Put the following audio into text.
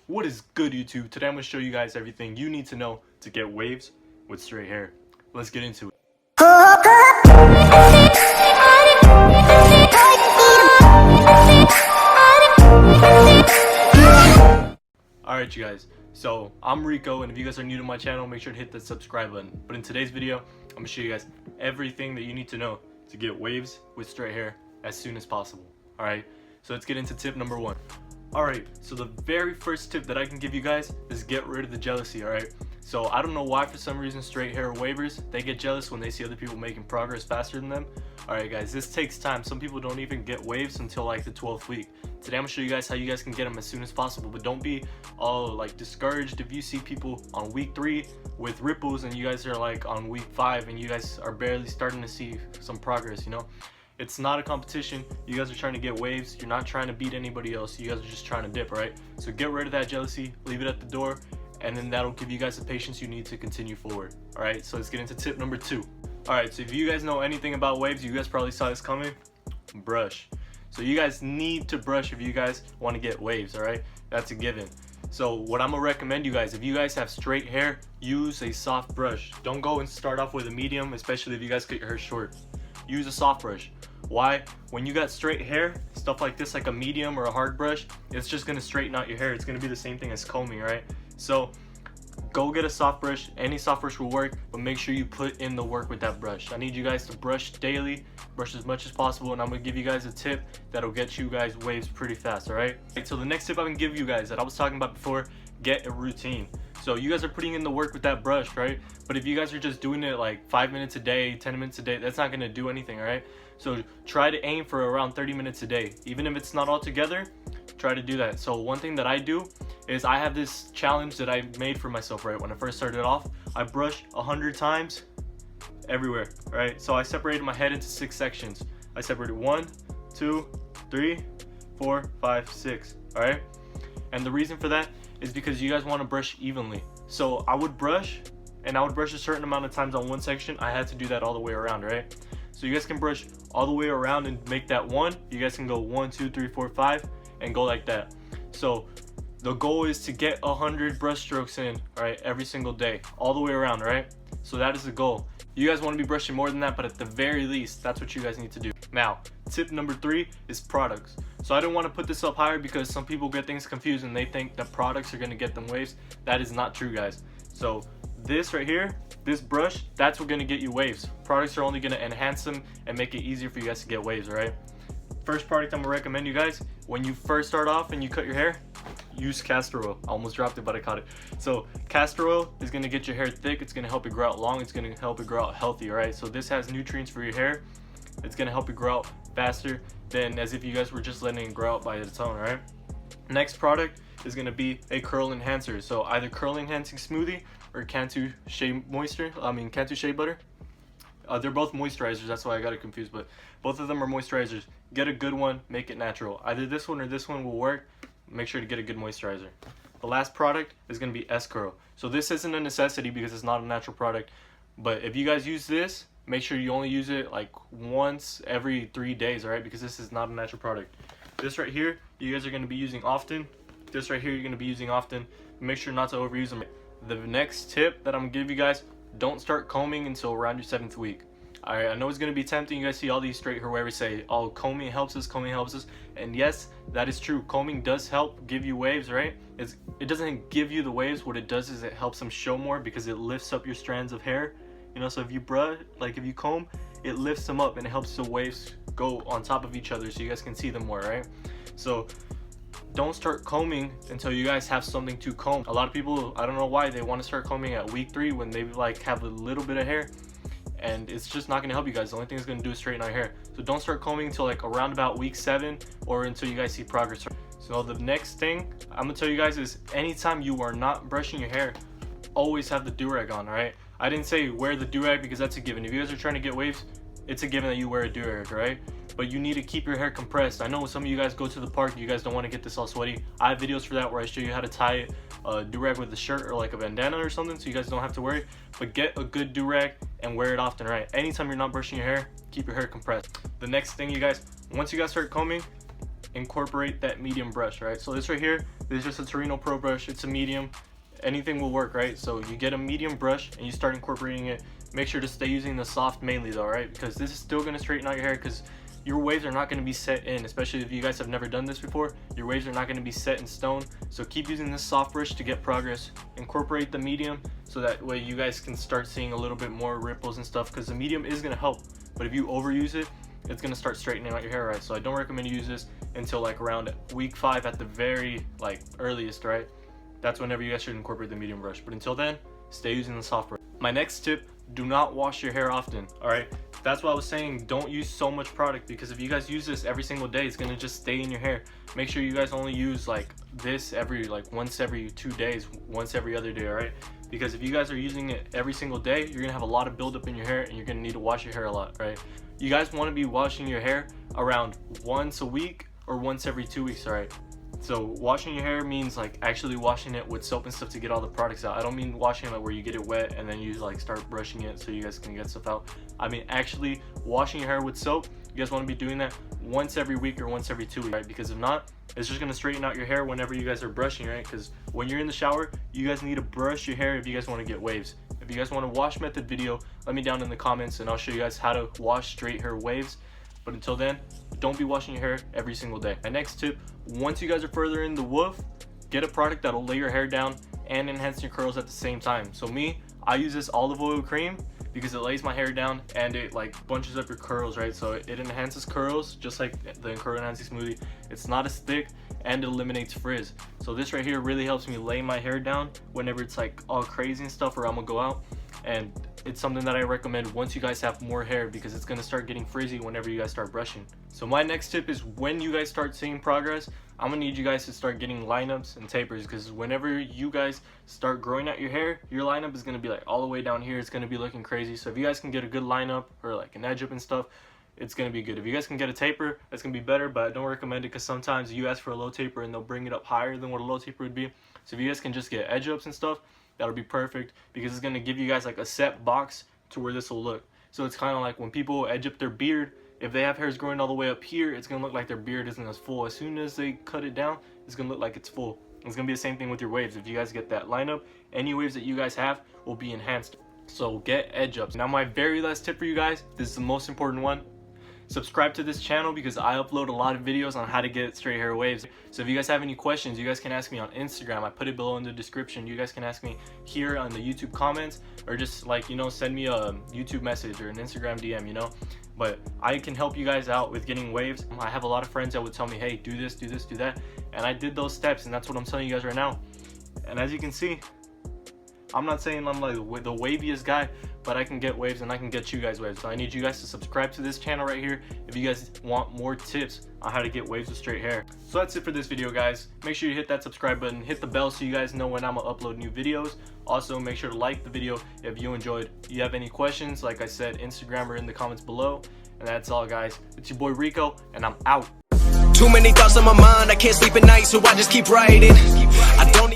What is good, YouTube? Today I'm going to show you guys everything you need to know to get waves with straight hair. Let's get into it. Alright you guys, so I'm Rico, and if you guys are new to my channel, make sure to hit the subscribe button. But in today's video, I'm going to show you guys everything that you need to know to get waves with straight hair as soon as possible. Alright, so let's get into tip number 1. Alright, so the very first tip that I can give you guys is get rid of the jealousy, alright? So I don't know why for some reason straight hair wavers, they get jealous when they see other people making progress faster than them. Alright guys, this takes time. Some people don't even get waves until like the 12th week. Today I'm going to show you guys how you guys can get them as soon as possible, but don't be all like discouraged if you see people on week 3 with ripples and you guys are like on week 5 and you guys are barely starting to see some progress, you know? It's not a competition. You guys are trying to get waves. You're not trying to beat anybody else. You guys are just trying to dip, right? So get rid of that jealousy, leave it at the door, and then that'll give you guys the patience you need to continue forward. All right, so let's get into tip number 2. All right, so if you guys know anything about waves, you guys probably saw this coming. Brush. So you guys need to brush if you guys want to get waves, all right? That's a given. So what I'm gonna recommend you guys, if you guys have straight hair, use a soft brush. Don't go and start off with a medium, especially if you guys cut your hair short. Use a soft brush. Why? When you got straight hair, stuff like this, like a medium or a hard brush, it's just gonna straighten out your hair. It's gonna be the same thing as combing, right? So go get a soft brush. Any soft brush will work, but make sure you put in the work with that brush. I need you guys to brush daily, brush as much as possible, and I'm gonna give you guys a tip that'll get you guys waves pretty fast, all right? So the next tip I can give you guys that I was talking about before, get a routine. So you guys are putting in the work with that brush, right? But if you guys are just doing it like 5 minutes a day, 10 minutes a day, that's not gonna do anything, all right? So try to aim for around 30 minutes a day. Even if it's not all together, try to do that. So one thing that I do is I have this challenge that I made for myself, right? When I first started off, I brush 100 times everywhere, right? So I separated my head into 6 sections. I separated 1, 2, 3, 4, 5, 6, all right? And the reason for that is because you guys want to brush evenly. So I would brush, and I would brush a certain amount of times on one section. I had to do that all the way around, right? So you guys can brush all the way around and make that 1. You guys can go 1, 2, 3, 4, 5, and go like that. So the goal is to get 100 brush strokes in, all right, every single day, all the way around, right? So that is the goal. You guys want to be brushing more than that, but at the very least, that's what you guys need to do. Now, tip number 3 is products. So I don't want to put this up higher because some people get things confused and they think that products are going to get them waves. That is not true, guys. So this right here, this brush, that's what's going to get you waves. Products are only going to enhance them and make it easier for you guys to get waves, all right? First product I'm going to recommend you guys, when you first start off and you cut your hair, use castor oil. I almost dropped it, but I caught it. So castor oil is going to get your hair thick. It's going to help it grow out long. It's going to help it grow out healthy, all right? So this has nutrients for your hair. It's going to help it grow out faster than as if you guys were just letting it grow out by its own, all right? Next product is going to be a curl enhancer. So either curl enhancing smoothie or Cantu Shea Butter. They're both moisturizers, that's why I got it confused, but both of them are moisturizers. Get a good one, make it natural. Either this one or this one will work. Make sure to get a good moisturizer. The last product is going to be S-Curl. So this isn't a necessity because it's not a natural product, but if you guys use this, make sure you only use it like once every 3 days, all right? Because this is not a natural product. This right here, you guys are going to be using often. This right here, you're going to be using often. Make sure not to overuse them. The next tip that I'm going to give you guys, don't start combing until around your 7th week. Alright, I know it's going to be tempting. You guys see all these straight hair wavers say, oh, combing helps us, combing helps us. And yes, that is true. Combing does help give you waves, right? It doesn't give you the waves. What it does is it helps them show more because it lifts up your strands of hair. You know, so if you brush, like if you comb, it lifts them up and it helps the waves go on top of each other so you guys can see them more, right? So don't start combing until you guys have something to comb. A lot of people, I don't know why, they want to start combing at week 3 when they like have a little bit of hair, and it's just not going to help you guys. The only thing it's going to do is straighten out your hair. So don't start combing until like around about week 7 or until you guys see progress. So the next thing I'm going to tell you guys is anytime you are not brushing your hair, always have the do-rag on, right? I didn't say wear the do-rag because that's a given. If you guys are trying to get waves, it's a given that you wear a do-rag, right? But you need to keep your hair compressed. I know some of you guys go to the park, you guys don't want to get this all sweaty. I have videos for that where I show you how to tie a do-rag with a shirt or like a bandana or something so you guys don't have to worry. But get a good do-rag and wear it often, right? Anytime you're not brushing your hair, keep your hair compressed. The next thing, you guys, once you guys start combing, incorporate that medium brush, right? So this right here, this is just a Torino Pro brush. It's a medium. Anything will work, right? So you get a medium brush and you start incorporating it. Make sure to stay using the soft mainly though, right? Because this is still going to straighten out your hair, because your waves are not going to be set in, especially if you guys have never done this before. Your waves are not going to be set in stone. So keep using this soft brush to get progress. Incorporate the medium so that way you guys can start seeing a little bit more ripples and stuff, because the medium is going to help. But if you overuse it, it's going to start straightening out your hair, right? So I don't recommend you use this until like around week 5 at the very like earliest, right? That's whenever you guys should incorporate the medium brush. But until then, stay using the soft brush. My next tip, do not wash your hair often, all right? That's why I was saying don't use so much product, because if you guys use this every single day, it's gonna just stay in your hair. Make sure you guys only use like this every like once every 2 days, once every other day, all right? Because if you guys are using it every single day, you're gonna have a lot of buildup in your hair and you're gonna need to wash your hair a lot, right? You guys wanna be washing your hair around once a week or once every 2 weeks, all right? So washing your hair means like actually washing it with soap and stuff to get all the products out. I don't mean washing it like where you get it wet and then you like start brushing it so you guys can get stuff out. I mean actually washing your hair with soap. You guys want to be doing that once every week or once every 2 weeks, right? Because if not, it's just going to straighten out your hair whenever you guys are brushing, right? Because when you're in the shower, you guys need to brush your hair if you guys want to get waves. If you guys want a wash method video, let me down in the comments and I'll show you guys how to wash straight hair waves. But until then, don't be washing your hair every single day. My next tip, once you guys are further in the woof, get a product that'll lay your hair down and enhance your curls at the same time. So me, I use this olive oil cream because it lays my hair down and it like bunches up your curls, right? So it enhances curls just like the curl enhancing smoothie. It's not as thick and it eliminates frizz. So this right here really helps me lay my hair down whenever it's like all crazy and stuff, or I'm gonna go out. And it's something that I recommend once you guys have more hair, because it's going to start getting frizzy whenever you guys start brushing. So my next tip is when you guys start seeing progress, I'm going to need you guys to start getting lineups and tapers, because whenever you guys start growing out your hair, your lineup is going to be like all the way down here. It's going to be looking crazy. So if you guys can get a good lineup or like an edge up and stuff, it's going to be good. If you guys can get a taper, that's going to be better, but I don't recommend it because sometimes you ask for a low taper and they'll bring it up higher than what a low taper would be. So if you guys can just get edge ups and stuff, that'll be perfect, because it's going to give you guys like a set box to where this will look. So it's kind of like when people edge up their beard, if they have hairs growing all the way up here, it's going to look like their beard isn't as full. As soon as they cut it down, it's going to look like it's full. It's going to be the same thing with your waves. If you guys get that lineup, any waves that you guys have will be enhanced. So get edge ups. Now my very last tip for you guys, this is the most important one. Subscribe to this channel because I upload a lot of videos on how to get straight hair waves. So if you guys have any questions, you guys can ask me on Instagram. I put it below in the description. You guys can ask me here on the YouTube comments, or just like, you know, send me a YouTube message or an Instagram DM, you know. But I can help you guys out with getting waves. I have a lot of friends that would tell me, hey, do this, do this, do that. And I did those steps, and that's what I'm telling you guys right now. And as you can see, I'm not saying I'm like the waviest guy, but I can get waves and I can get you guys waves. So I need you guys to subscribe to this channel right here if you guys want more tips on how to get waves with straight hair. So that's it for this video, guys. Make sure you hit that subscribe button, hit the bell so you guys know when I'm gonna upload new videos. Also, make sure to like the video if you enjoyed. If you have any questions, like I said, Instagram or in the comments below. And that's all, guys. It's your boy Rico, and I'm out. Too many thoughts on my mind, I can't sleep at night, so I just keep writing. I don't